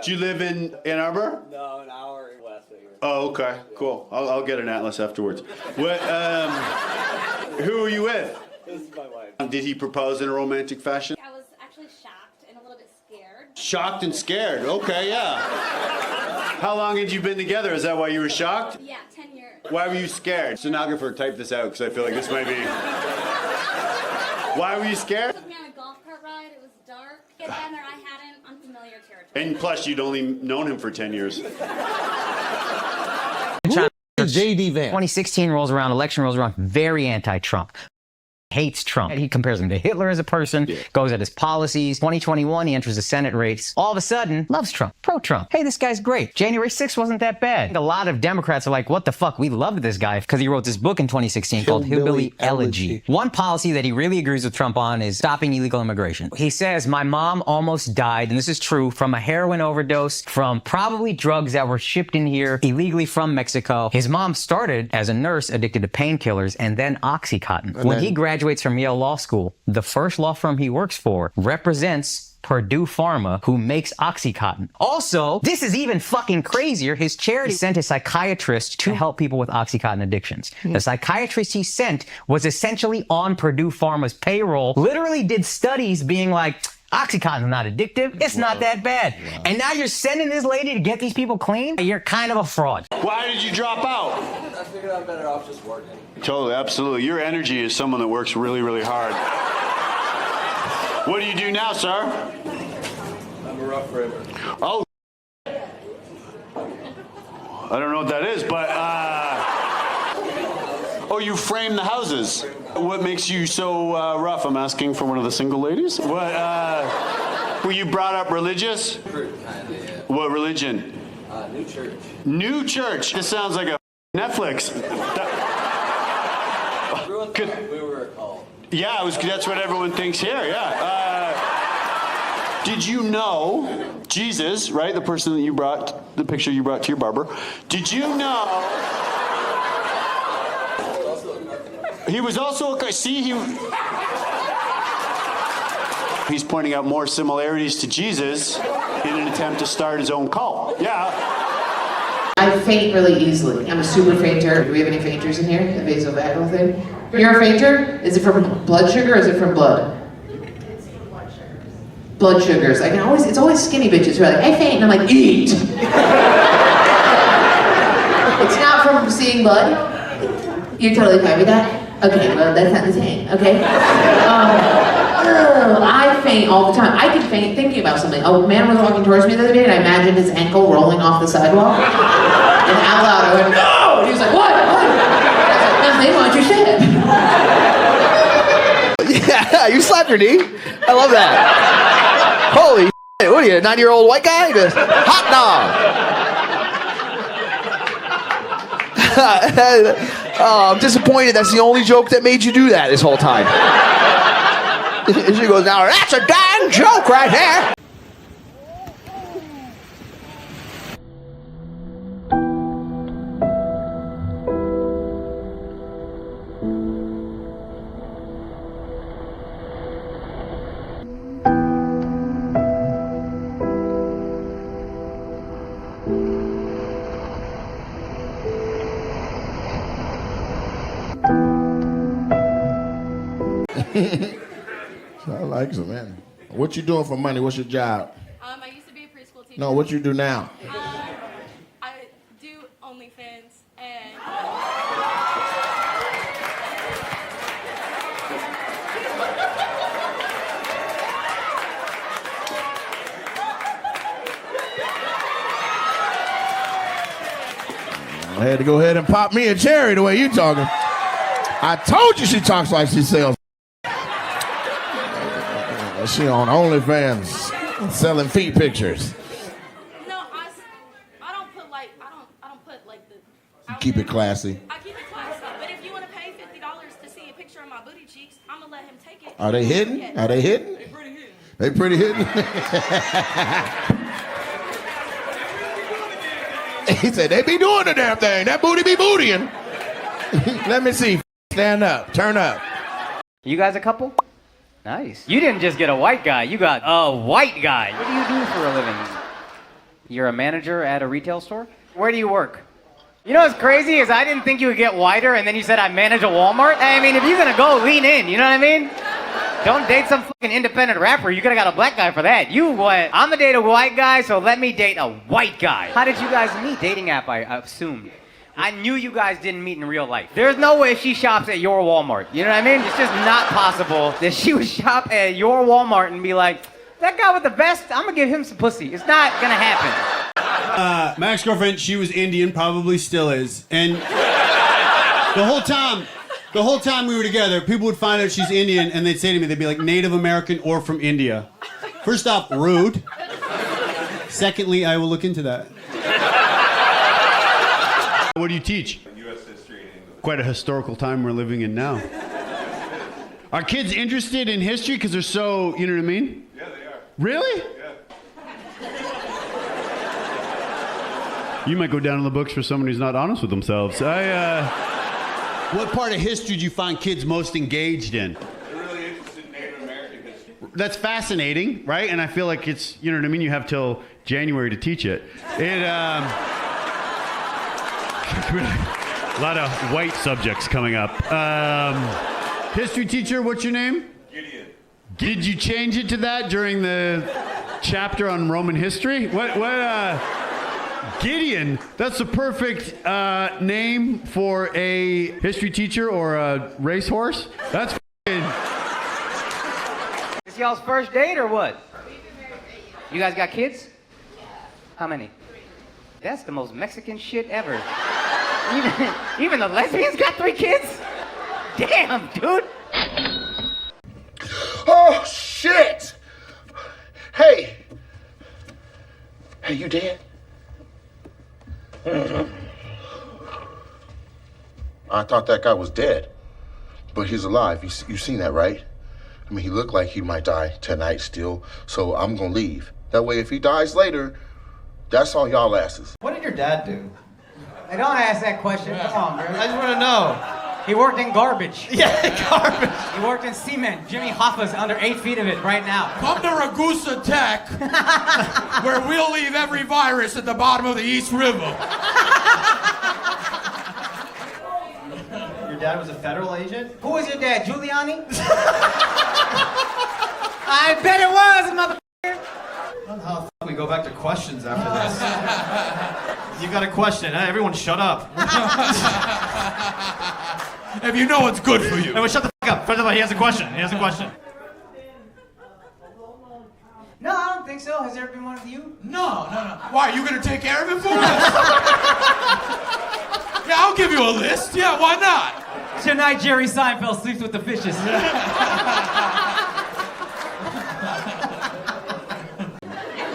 Do you live in Ann Arbor? No, an hour west of here. Oh, okay, cool. I'll get an atlas afterwards. What? Who are you with? This is my wife. Did he propose in a romantic fashion? I was actually shocked and a little bit scared. Shocked and scared. Okay, yeah. How long had you been together? Is that why you were shocked? Yeah, 10 years. Why were you scared? Stenographer, type this out because I feel like this might be. Why were you scared? He took me on a golf cart ride. It was dark. He had been there. I hadn't. Unfamiliar territory. And plus, you'd only known him for 10 years. J.D. Vance. 2016 rolls around, election rolls around, very anti-Trump. Hates Trump. He compares him to Hitler as a person, goes at his policies. 2021, he enters the Senate race. All of a sudden, loves Trump, pro-Trump. Hey, this guy's great. January 6th wasn't that bad. A lot of Democrats are like, what the fuck? We loved this guy because he wrote this book in 2016 called Hillbilly Elegy. One policy that he really agrees with Trump on is stopping illegal immigration. He says, my mom almost died, and this is true, from a heroin overdose, from probably drugs that were shipped in here illegally from Mexico. His mom started as a nurse addicted to painkillers and then Oxycontin. When he graduates from Yale Law School, the first law firm he works for represents Purdue Pharma, who makes Oxycontin. Also, this is even fucking crazier. His charity sent a psychiatrist to help people with Oxycontin addictions. The psychiatrist he sent was essentially on Purdue Pharma's payroll, literally did studies being like, Oxycontin's not addictive. It's not that bad. And now you're sending this lady to get these people clean? You're kind of a fraud. Why did you drop out? I figured I'm better off just working. Totally, absolutely. Your energy is someone that works really, really hard. What do you do now, sir? I'm a rough river. Oh. I don't know what that is, but, oh, you frame the houses. What makes you so rough? I'm asking for one of the single ladies. What, were you brought up religious? Kinda, yeah. What religion? New church. New church. This sounds like a Netflix. Everyone thought we were called. Yeah, that's what everyone thinks here, yeah. Did you know Jesus, right? The person that you brought, the picture you brought to your barber. Did you know? He was also a, see, he's pointing out more similarities to Jesus in an attempt to start his own cult. Yeah. I faint really easily. I'm a super fainter. Do we have any fainters in here? The vasovagal thing? You're a fainter? Is it from blood sugar or is it from blood? It's from blood sugars. Blood sugars. It's always skinny bitches who are like, I faint, and I'm like, eat! It's not from seeing blood? You're totally fine with that? Okay, well, that's not the same, okay? I faint all the time. I can faint thinking about something. A man was walking towards me the other day, and I imagined his ankle rolling off the sidewalk. And out loud, I went, no! And he was like, what? What? And I was like, nothing, what you said. Yeah, you slapped your knee. I love that. Holy shit, what are you, a 90-year-old white guy? Just hot dog. Oh, I'm disappointed. That's the only joke that made you do that this whole time. She goes, now that's a damn joke right there. I like it, man. What you doing for money? What's your job? I used to be a preschool teacher. No, what you do now? I do OnlyFans and I had to go ahead and pop me a cherry the way you talking. I told you she talks like she sells. She on OnlyFans selling feet pictures. no, I don't put like the. You keep it classy. I keep it classy, but if you want to pay $50 to see a picture of my booty cheeks, I'm gonna let him take it. Are they hidden? Yeah. Are they hidden? They pretty hidden. He said they be doing the damn thing. That booty be bootying. Let me see. Stand up. Turn up. You guys a couple? Nice. You didn't just get a white guy, you got a white guy. What do you do for a living? You're a manager at a retail store? Where do you work? You know what's crazy is I didn't think you would get whiter, and then you said I manage a Walmart. I mean, if you're gonna go, lean in. You know what I mean? Don't date some fucking independent rapper. You could have got a black guy for that. You what? I'm gonna date a white guy, so let me date a white guy. How did you guys meet? Dating app, I assumed. I knew you guys didn't meet in real life. There's no way she shops at your Walmart. You know what I mean? It's just not possible that she would shop at your Walmart and be like, that guy with the vest, I'm gonna give him some pussy. It's not gonna happen. My ex-girlfriend, she was Indian, probably still is. And the whole time we were together, people would find out she's Indian and they'd say to me, they'd be like, Native American or from India. First off, rude. Secondly, I will look into that. What do you teach? U.S. history and English. Quite a historical time we're living in now. Are kids interested in history because they're so, you know what I mean? Yeah, they are. Really? Yeah. You might go down in the books for someone who's not honest with themselves. What part of history do you find kids most engaged in? They're really interested in Native American history. That's fascinating, right? And I feel like it's, you know what I mean? You have till January to teach it. A lot of white subjects coming up. History teacher, what's your name? Gideon. Did you change it to that during the chapter on Roman history? Gideon, that's the perfect name for a history teacher or a racehorse. That's f***ing... Is y'all's first date or what? You guys got kids? How many? That's the most Mexican shit ever. Even the lesbians got 3 kids? Damn, dude. Oh, shit! Hey! Hey, you dead? I thought that guy was dead, but he's alive. You seen that, right? I mean, he looked like he might die tonight still, so I'm gonna leave. That way, if he dies later, that's on y'all asses. What did your dad do? Hey, don't ask that question. Come on, bro. I just want to know. He worked in garbage. Yeah, garbage. He worked in cement. Jimmy Hoffa's under 8 feet of it right now. Come to Ragusa Tech, where we'll leave every virus at the bottom of the East River. Your dad was a federal agent? Who was your dad, Giuliani? I bet it was, motherfucker. How the f*** we go back to questions after this? You got a question, huh? Everyone shut up. If you know what's good for you. Everyone shut the f*** up. First of all, he has a question. No, I don't think so. Has there been one of you? No. Why, are you gonna take care of it for us? Yeah, I'll give you a list. Yeah, why not? Tonight, Jerry Seinfeld sleeps with the fishes.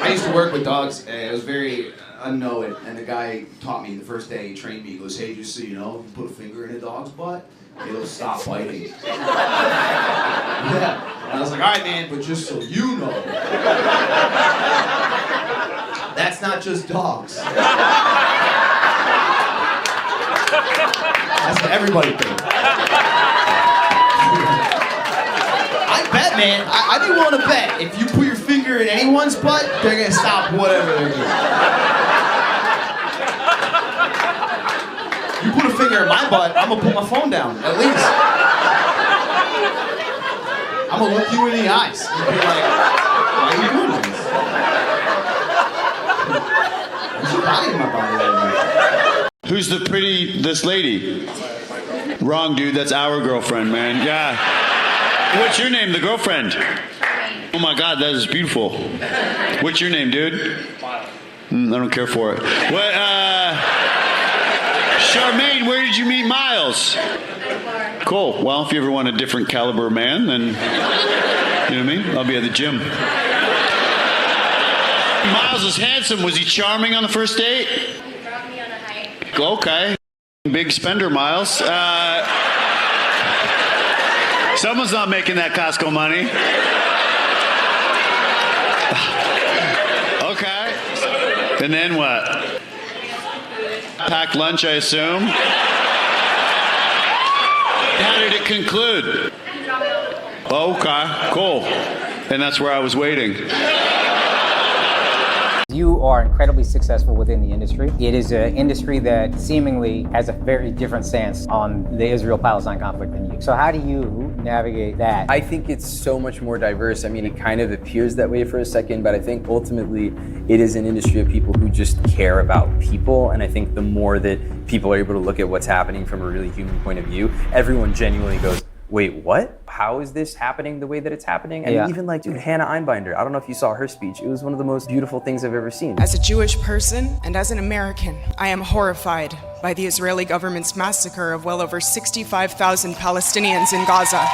I used to work with dogs, and it was very unknown, and the guy taught me the first day, he trained me, he goes, hey, just so you know, if you put a finger in a dog's butt, it'll stop biting. Yeah. And I was like, all right, man, but just so you know, that's not just dogs. That's what everybody thinks. I bet, man. I'd be willing to bet if you put your finger in anyone's butt, they're gonna stop whatever they're doing. You put a finger in my butt, I'm gonna put my phone down, at least. I'm gonna look you in the eyes and be like, why are you doing this? What's your body in my body right now? Who's this lady? Wrong, dude. That's our girlfriend, man. Yeah. What's your name, the girlfriend? Oh my God, that is beautiful. What's your name, dude? I don't care for it. What, Charmaine, where did you meet Miles? Cool. Well, if you ever want a different caliber man, then, you know what I mean? I'll be at the gym. Miles is handsome. Was he charming on the first date? He brought me on a hike. Okay. Big spender, Miles. Someone's not making that Costco money. Okay. And then what? Packed lunch, I assume. How did it conclude? Okay, cool. And that's where I was waiting. You You are incredibly successful within the industry. It is an industry that seemingly has a very different stance on the Israel-Palestine conflict than you. So how do you navigate that? I think it's so much more diverse. I mean, it kind of appears that way for a second, but I think ultimately it is an industry of people who just care about people. And I think the more that people are able to look at what's happening from a really human point of view, everyone genuinely goes, wait, what? How is this happening the way that it's happening? And even like, dude, Hannah Einbinder, I don't know if you saw her speech. It was one of the most beautiful things I've ever seen. As a Jewish person and as an American, I am horrified by the Israeli government's massacre of well over 65,000 Palestinians in Gaza.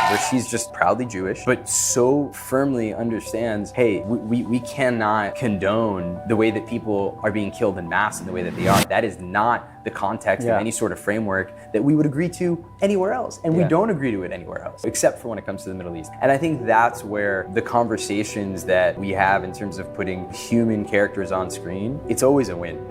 Where she's just proudly Jewish, but so firmly understands, hey, we cannot condone the way that people are being killed in mass in the way that they are. That is not the context of any sort of framework that we would agree to anywhere else. And we don't agree to it anywhere else, except for when it comes to the Middle East. And I think that's where the conversations that we have in terms of putting human characters on screen, it's always a win.